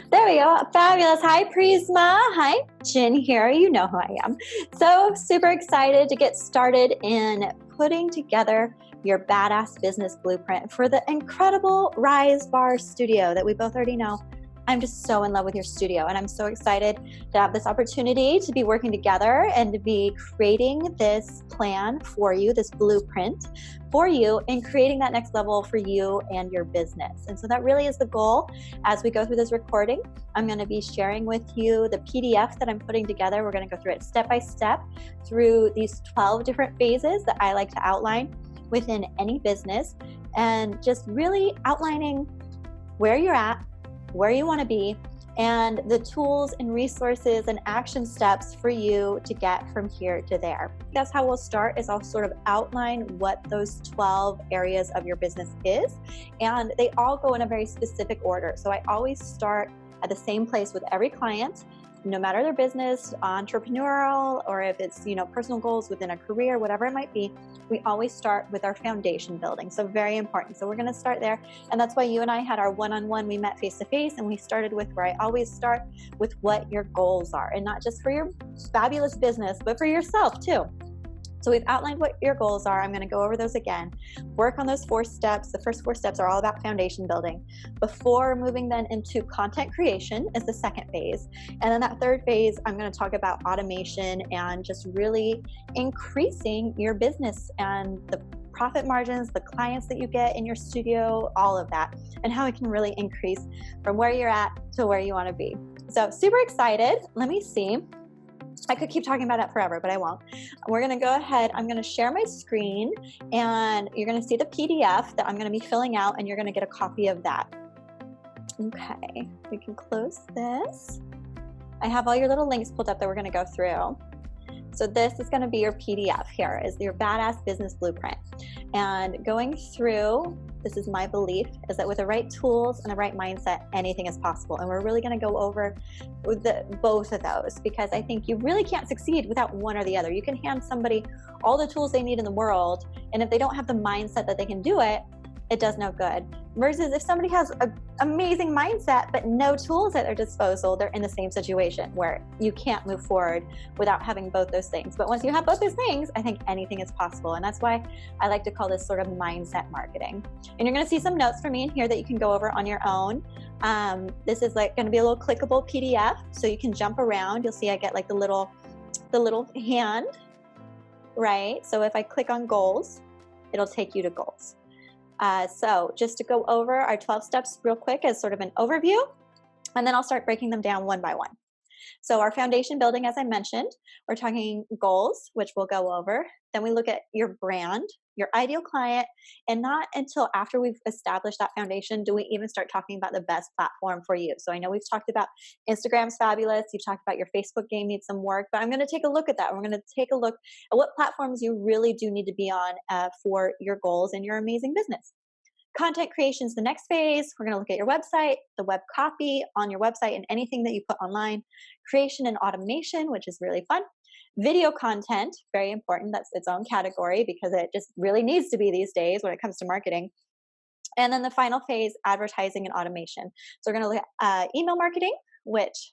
There we go. Fabulous. Hi, Prisma. Hi, Jen here. You know who I am. So super excited to get started in putting together your badass business blueprint for the incredible Rise Bar studio that we both already know. I'm just so in love with your studio, and I'm so excited to have this opportunity to be working together and to be creating this plan for you, this blueprint for you, and creating that next level for you and your business. And so that really is the goal. As we go through this recording, I'm going to be sharing with you the PDF that I'm putting together. We're going to go through it step by step through these 12 different phases that I like to outline within any business, and just really outlining where you're at, where you want to be, and the tools and resources and action steps for you to get from here to there. That's how we'll start, is I'll sort of outline what those 12 areas of your business is, and they all go in a very specific order. So I always start at the same place with every client, no matter their business, entrepreneurial, or if it's, personal goals within a career, whatever it might be. We always start with our foundation building. So very important. So we're going to start there. And that's why you and I had our one-on-one, we met face-to-face, and we started with where I always start with what your goals are, and not just for your fabulous business, but for yourself too. So we've outlined what your goals are. I'm going to go over those again. Work on those 4 steps. The first 4 steps are all about foundation building. Before moving then into content creation is the second phase. And then that third phase, I'm going to talk about automation and just really increasing your business and the profit margins, the clients that you get in your studio, all of that, and how it can really increase from where you're at to where you want to be. So super excited. Let me see. I could keep talking about it forever, but I won't. We're going to go ahead. I'm going to share my screen, and you're going to see the PDF that I'm going to be filling out, and you're going to get a copy of that. Okay, we can close this. I have all your little links pulled up that we're going to go through. So this is going to be your PDF here, is your badass business blueprint. And going through, this is my belief, is that with the right tools and the right mindset, anything is possible. And we're really going to go over both of those, because I think you really can't succeed without one or the other. You can hand somebody all the tools they need in the world, and if they don't have the mindset that they can do it, it does no good. Versus if somebody has an amazing mindset but no tools at their disposal, they're in the same situation where you can't move forward without having both those things. But once you have both those things, I think anything is possible. And that's why I like to call this sort of mindset marketing. And you're going to see some notes from me in here that you can go over on your own. This is like going to be a little clickable PDF, so you can jump around. You'll see I get like the little hand, right? So if I click on goals, it'll take you to goals. So just to go over our 12 steps real quick as sort of an overview, and then I'll start breaking them down one by one. So our foundation building, as I mentioned, we're talking goals, which we'll go over. Then we look at your brand, your ideal client, and not until after we've established that foundation do we even start talking about the best platform for you. So I know we've talked about Instagram's fabulous. You talked about your Facebook game needs some work, but I'm going to take a look at that. We're going to take a look at what platforms you really do need to be on for your goals and your amazing business. Content creation is the next phase. We're going to look at your website, the web copy on your website, and anything that you put online. Creation and automation, which is really fun. Video content, very important. That's its own category because it just really needs to be these days when it comes to marketing. And then the final phase, advertising and automation. So we're going to look at email marketing, which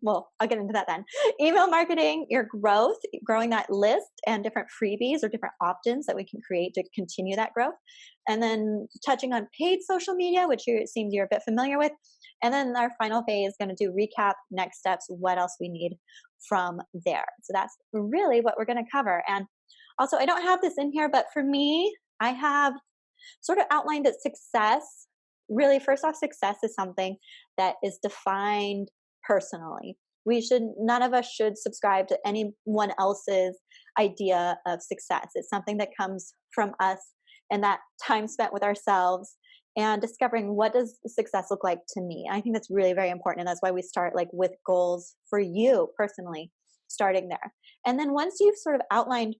well, I'll get into that then. Email marketing, your growth, growing that list, and different freebies or different opt-ins that we can create to continue that growth. And then touching on paid social media, which it seems you're a bit familiar with. And then our final phase is going to do recap, next steps, what else we need from there. So that's really what we're going to cover. And also, I don't have this in here, but for me, I have sort of outlined that success, really, first off, success is something that is defined personally. None of us should subscribe to anyone else's idea of success. It's something that comes from us and that time spent with ourselves and discovering what does success look like to me. I think that's really very important. And that's why we start like with goals for you personally, starting there. And then once you've sort of outlined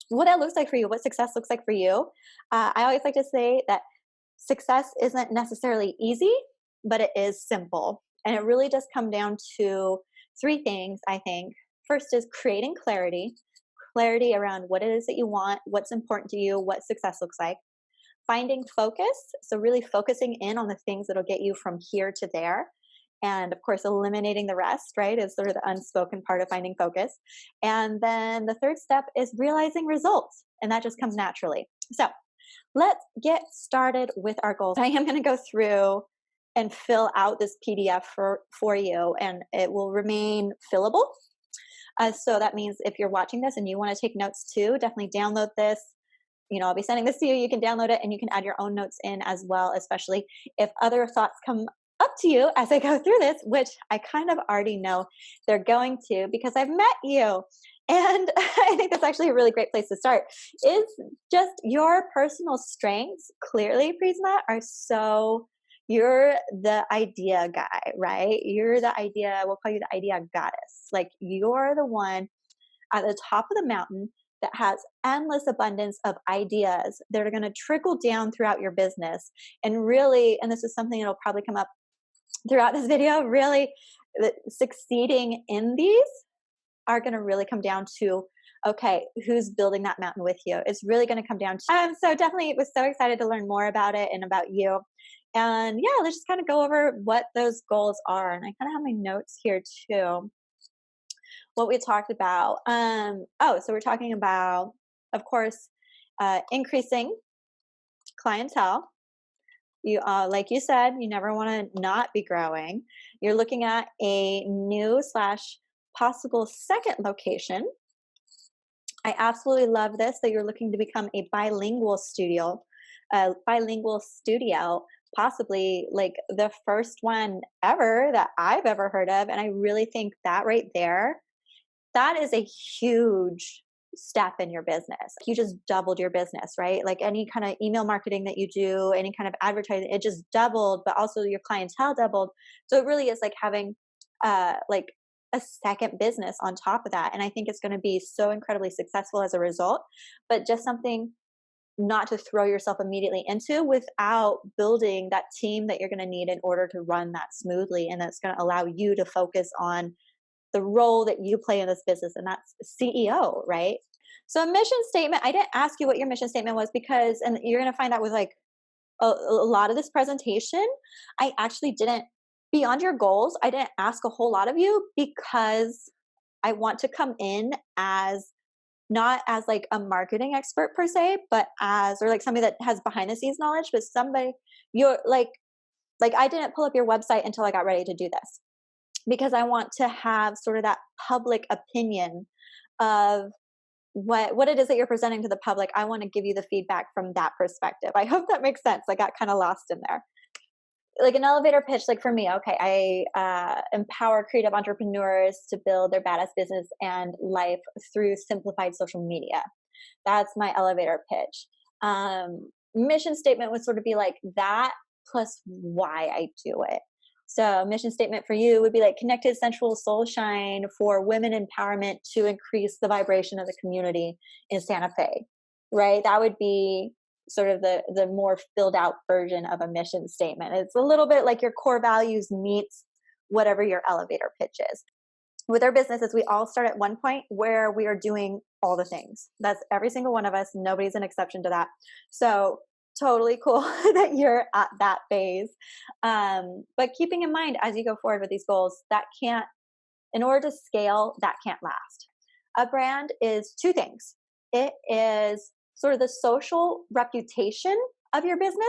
what that looks like for you, what success looks like for you, I always like to say that success isn't necessarily easy, but it is simple. And it really does come down to 3 things, I think. First is creating clarity around what it is that you want, what's important to you, what success looks like. finding focus. So really focusing in on the things that'll get you from here to there. And of course, eliminating the rest, right, is sort of the unspoken part of finding focus. And then the third step is realizing results. And that just comes naturally. So let's get started with our goals. I am going to go through and fill out this PDF for you, and it will remain fillable. So that means if you're watching this and you want to take notes too, definitely download this. I'll be sending this to you. You can download it and you can add your own notes in as well, especially if other thoughts come up to you as I go through this, which I kind of already know they're going to because I've met you. And I think that's actually a really great place to start, is just your personal strengths. Clearly, Prisma, you're the idea guy, right? You're the idea, we'll call you the idea goddess. Like, you're the one at the top of the mountain that has endless abundance of ideas that are going to trickle down throughout your business. And really, and this is something that'll probably come up throughout this video, really succeeding in these are going to really come down to, okay, who's building that mountain with you? It's really going to come down to, so definitely was so excited to learn more about it and about you. And yeah, let's just kind of go over what those goals are. And I kind of have my notes here too. What we talked about. So we're talking about, of course, increasing clientele. You, like you said, you never want to not be growing. You're looking at a new / possible second location. I absolutely love this, that you're looking to become a bilingual studio, possibly like the first one ever that I've ever heard of. And I really think that right there, that is a huge step in your business. You just doubled your business, right? Like any kind of email marketing that you do, any kind of advertising, it just doubled, but also your clientele doubled. So it really is like having like a second business on top of that. And I think it's going to be so incredibly successful as a result, but just something not to throw yourself immediately into without building that team that you're going to need in order to run that smoothly. And that's going to allow you to focus on the role that you play in this business, and that's CEO, right? So a mission statement, I didn't ask you what your mission statement was because, and you're going to find that with like a lot of this presentation, I actually didn't, beyond your goals, I didn't ask a whole lot of you because I want to come in as, not as like a marketing expert per se, but as, or like somebody that has behind the scenes knowledge, but somebody, you're like I didn't pull up your website until I got ready to do this, because I want to have sort of that public opinion of what it is that you're presenting to the public. I want to give you the feedback from that perspective. I hope that makes sense. I got kind of lost in there. Like an elevator pitch, like for me, okay, I empower creative entrepreneurs to build their badass business and life through simplified social media. That's my elevator pitch. Mission statement would sort of be like that plus why I do it. So mission statement for you would be like connected sensual soul shine for women empowerment to increase the vibration of the community in Santa Fe, right? That would be sort of the more filled out version of a mission statement. It's a little bit like your core values meets whatever your elevator pitch is. With our businesses, we all start at one point where we are doing all the things. That's every single one of us. Nobody's an exception to that. So totally cool that you're at that phase. But keeping in mind as you go forward with these goals, in order to scale, that can't last. A brand is two things. It is sort of the social reputation of your business,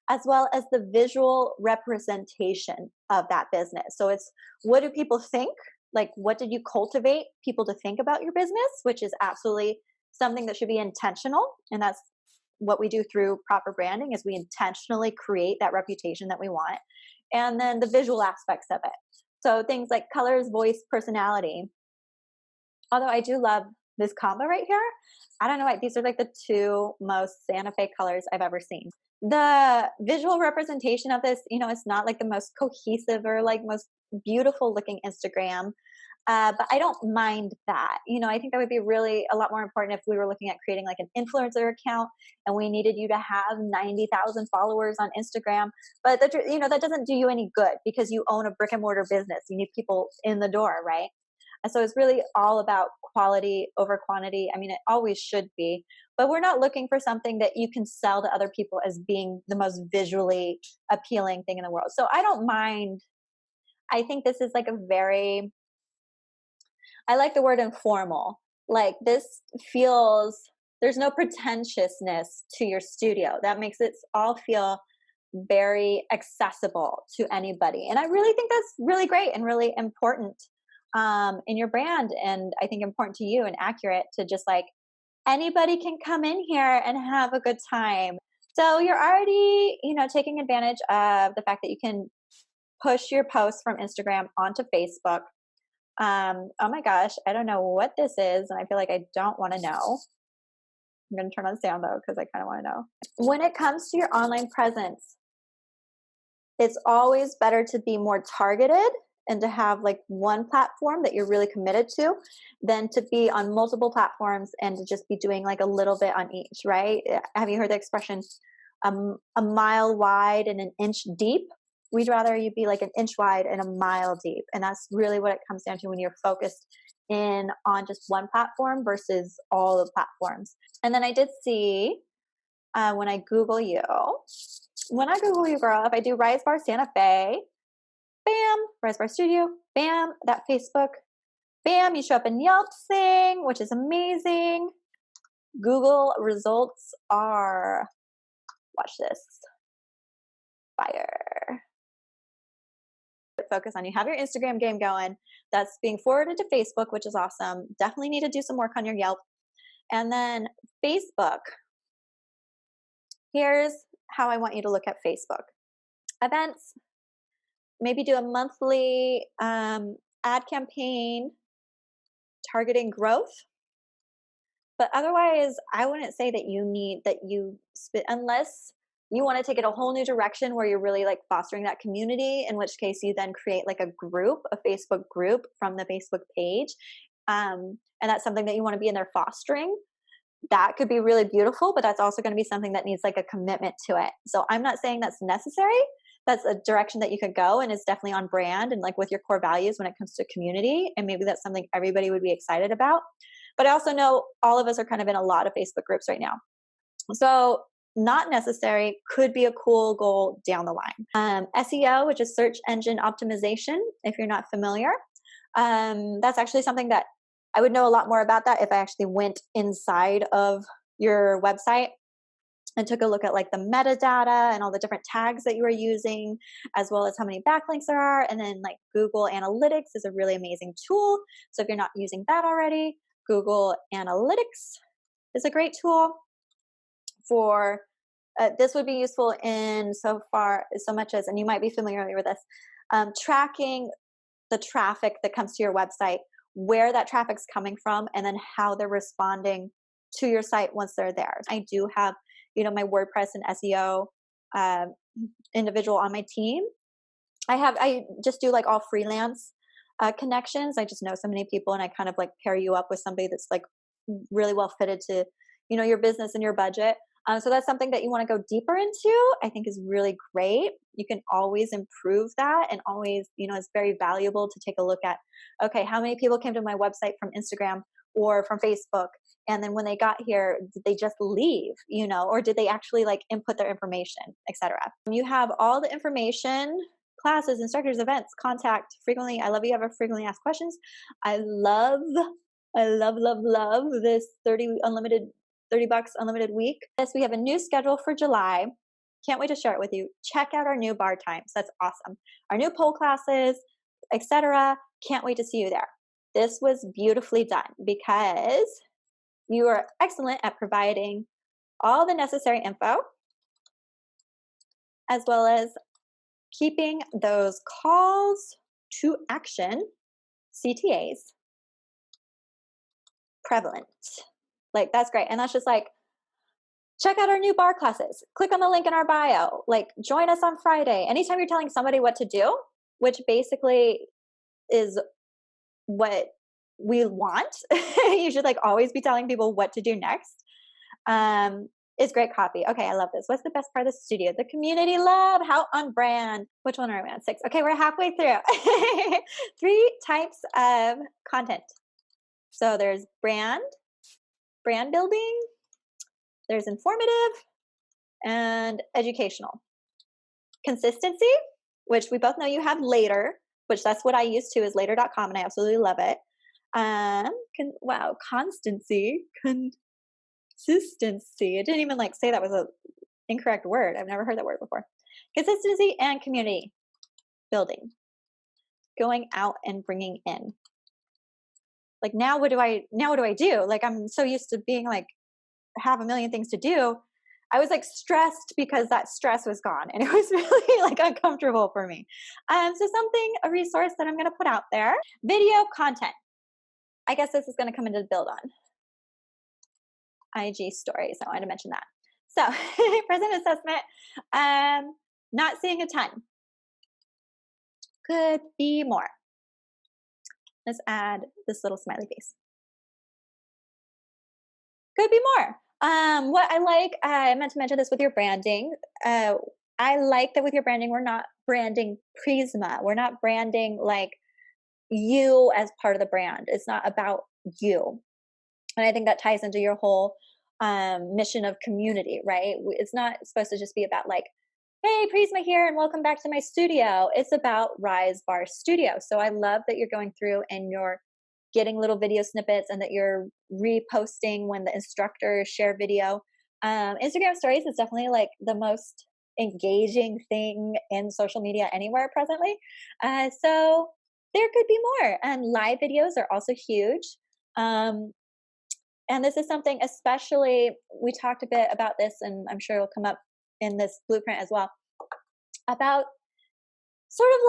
as well as the visual representation of that business. So it's, what do people think? Like, what did you cultivate people to think about your business, which is absolutely something that should be intentional. And that's what we do through proper branding, is we intentionally create that reputation that we want. And then the visual aspects of it. So things like colors, voice, personality. Although I do love this combo right here. I don't know why, these are like the two most Santa Fe colors I've ever seen. The visual representation of this, it's not like the most cohesive or like most beautiful looking Instagram. But I don't mind that. I think that would be really a lot more important if we were looking at creating like an influencer account and we needed you to have 90,000 followers on Instagram. But that doesn't do you any good because you own a brick and mortar business. You need people in the door, right? And so it's really all about quality over quantity. I mean, it always should be, but we're not looking for something that you can sell to other people as being the most visually appealing thing in the world. So I don't mind. I think this is like a very, I like the word informal. Like this feels, there's no pretentiousness to your studio. That makes it all feel very accessible to anybody. And I really think that's really great and really important in your brand. And I think important to you and accurate to just like anybody can come in here and have a good time. So you're already, taking advantage of the fact that you can push your posts from Instagram onto Facebook. Oh my gosh, I don't know what this is, and I feel like I don't want to know. I'm going to turn on sound though, because I kind of want to know. When it comes to your online presence, it's always better to be more targeted and to have like one platform that you're really committed to than to be on multiple platforms and to just be doing like a little bit on each, right? Have you heard the expression, a mile wide and an inch deep? We'd rather you be like an inch wide and a mile deep. And that's really what it comes down to when you're focused in on just one platform versus all the platforms. And then I did see when I Google you, girl, if I do Rise Bar Santa Fe, bam, Rise Bar Studio, bam, that Facebook, bam, you show up in Yelp thing, which is amazing. Google results are, watch this, fire. Focus on, you have your Instagram game going, that's being forwarded to Facebook, which is awesome. Definitely need to do some work on your Yelp. And then Facebook, here's how I want you to look at Facebook. Events, maybe do a monthly ad campaign targeting growth. But otherwise, I wouldn't say that unless you want to take it a whole new direction where you're really like fostering that community, in which case you then create like a Facebook group from the Facebook page. And that's something that you want to be in there fostering. That could be really beautiful, but that's also going to be something that needs like a commitment to it. So I'm not saying that's necessary. That's a direction that you could go, and it's definitely on brand and like with your core values when it comes to community. And maybe that's something everybody would be excited about. But I also know all of us are kind of in a lot of Facebook groups right now. So not necessary, could be a cool goal down the line. SEO, which is search engine optimization, if you're not familiar. That's actually something that I would know a lot more about that if I actually went inside of your website and took a look at like the metadata and all the different tags that you are using, as well as how many backlinks there are. And then like Google Analytics is a really amazing tool. So if you're not using that already, Google Analytics is a great tool for, this would be useful in so much as, and you might be familiar with this, tracking the traffic that comes to your website, where that traffic's coming from, and then how they're responding to your site once they're there. I do have, my WordPress and SEO individual on my team. I just do like all freelance connections. I just know so many people, and I kind of like pair you up with somebody that's like really well fitted to, your business and your budget. So that's something that you want to go deeper into, I think is really great. You can always improve that, and always, it's very valuable to take a look at, okay, how many people came to my website from Instagram or from Facebook? And then when they got here, did they just leave, or did they actually like input their information, etc. You have all the information, classes, instructors, events, contact, frequently. I love you have a frequently asked questions. I love this $30 unlimited week. Yes, we have a new schedule for July. Can't wait to share it with you. Check out our new bar times. That's awesome. Our new pole classes, etc. Can't wait to see you there. This was beautifully done because you are excellent at providing all the necessary info, as well as keeping those calls to action, CTAs, prevalent. Like, that's great. And that's just like, check out our new bar classes. Click on the link in our bio. Like, join us on Friday. Anytime you're telling somebody what to do, which basically is what we want, you should like always be telling people what to do next. Is great copy. Okay, I love this. What's the best part of the studio? The community love. How on brand. Which one are we on? 6. Okay, we're halfway through. 3 types of content. So there's brand building, there's informative, and educational. Consistency, which we both know you have Later, which that's what I use too, is later.com, and I absolutely love it. Wow, consistency. Consistency. I didn't even say that was a incorrect word. I've never heard that word before. Consistency and community building. Going out and bringing in. Now what do I do? I'm so used to being have a million things to do. I was stressed because that stress was gone, and it was really uncomfortable for me. So a resource that I'm going to put out there, video content. I guess this is going to come into the build on IG stories. I wanted to mention that. So present assessment, not seeing a ton. Could be more. Let's add this little smiley face. Could be more. What I meant to mention this with your branding. I like that with your branding, we're not branding Prisma. We're not branding you as part of the brand. It's not about you. And I think that ties into your whole mission of community, right? It's not supposed to just be about hey, Prisma here and welcome back to my studio. It's about Rise Barre Studio. So I love that you're going through and you're getting little video snippets and that you're reposting when the instructors share video. Instagram stories is definitely the most engaging thing in social media anywhere presently. So there could be more. And live videos are also huge. And this is something, especially, we talked a bit about this, and I'm sure it'll come up in this blueprint as well, about sort of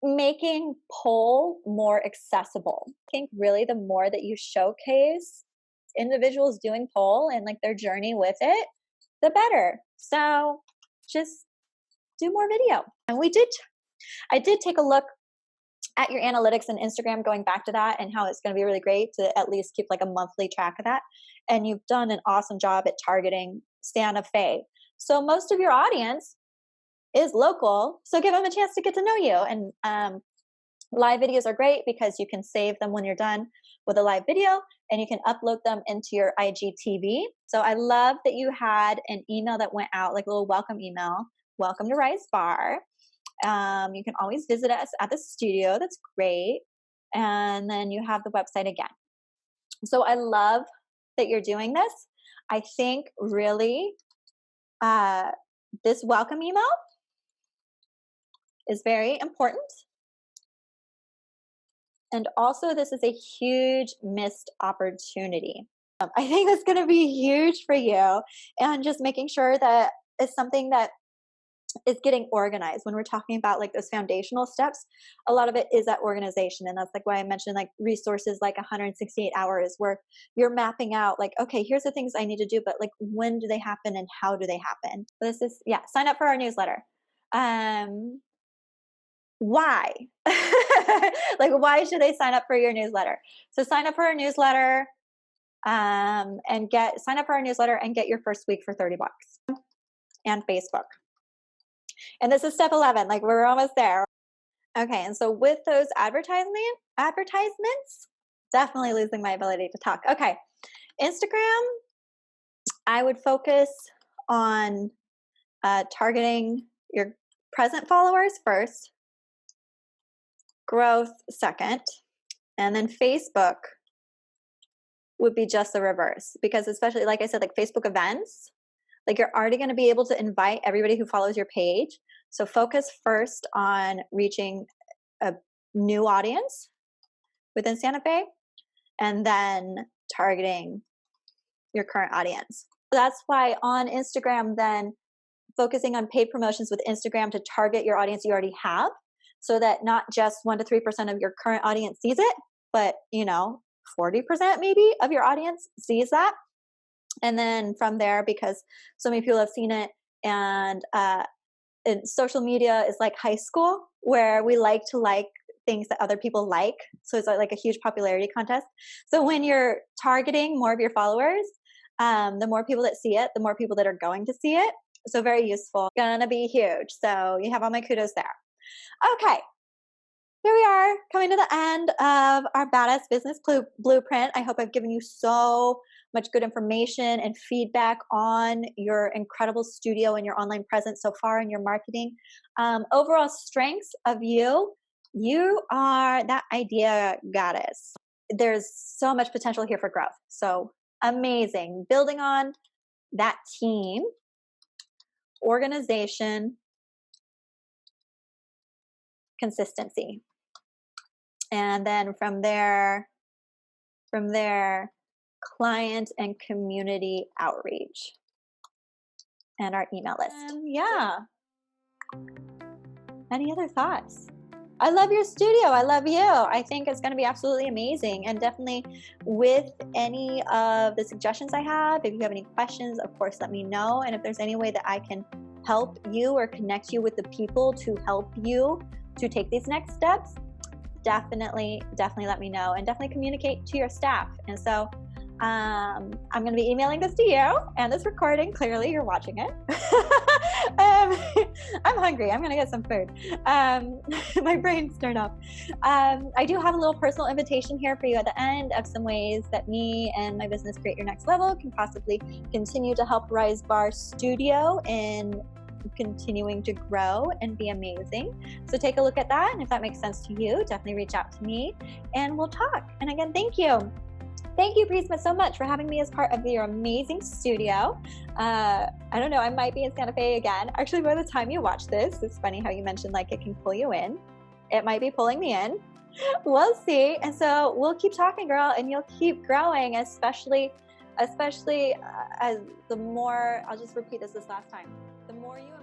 making poll more accessible. I think really the more that you showcase individuals doing poll and their journey with it, the better. So just do more video. And I did take a look at your analytics and Instagram, going back to that, and how it's going to be really great to at least keep a monthly track of that. And you've done an awesome job at targeting Santa Fe. So most of your audience is local. So give them a chance to get to know you. And live videos are great because you can save them when you're done with a live video and you can upload them into your IGTV. So I love that you had an email that went out, a little welcome email. Welcome to Rise Barre. You can always visit us at the studio. That's great. And then you have the website again. So I love that you're doing this. I think really this welcome email is very important. And also this is a huge missed opportunity. I think that's going to be huge for you, and just making sure that it's something that is getting organized. When we're talking about those foundational steps, a lot of it is that organization. And that's why I mentioned resources 168 hours, where you're mapping out okay, here's the things I need to do, but when do they happen and how do they happen? This is, sign up for our newsletter. Why? Why should they sign up for your newsletter? So sign up for our newsletter, and sign up for our newsletter and get your first week for $30 and Facebook. And this is step 11. We're almost there. Okay. And so with those advertisements, definitely losing my ability to talk. Okay. Instagram, I would focus on targeting your present followers first, growth second, and then Facebook would be just the reverse, because especially I said, Facebook events, you're already going to be able to invite everybody who follows your page. So focus first on reaching a new audience within Santa Fe, and then targeting your current audience. So that's why on Instagram, then focusing on paid promotions with Instagram to target your audience you already have, so that not just 1 to 3% of your current audience sees it, but 40% maybe of your audience sees that. And then from there, because so many people have seen it, and social media is like high school, where we like to like things that other people like. So it's a huge popularity contest. So when you're targeting more of your followers, The more people that see it, the more people that are going to see it. So very useful, gonna be huge. So you have all my kudos there. Okay, here we are coming to the end of our Badass Business Blueprint. I hope I've given you so much good information and feedback on your incredible studio and your online presence so far in your marketing. Overall strengths of you are that idea goddess. There's so much potential here for growth. So amazing. Building on that team, organization, consistency. And then from there, client and community outreach and our email list. Yeah. Any other thoughts? I love your studio. I love you. I think it's going to be absolutely amazing. And definitely with any of the suggestions I have, if you have any questions, of course, let me know. And if there's any way that I can help you or connect you with the people to help you to take these next steps, definitely let me know, and definitely communicate to your staff. And so I'm going to be emailing this to you and this recording. Clearly you're watching it. I'm hungry. I'm going to get some food. My brain's turned off. I do have a little personal invitation here for you at the end of some ways that me and my business Create Your Next Level can possibly continue to help Rise Barre Studio in continuing to grow and be amazing. So take a look at that, and if that makes sense to you, definitely reach out to me and we'll talk. And again, thank you Prisma so much for having me as part of your amazing studio. I don't know, I might be in Santa Fe again. Actually, by the time you watch this, it's funny how you mentioned like it can pull you in. It might be pulling me in. We'll see. And so we'll keep talking, girl, and you'll keep growing, especially as the more, I'll just repeat this last time, the more you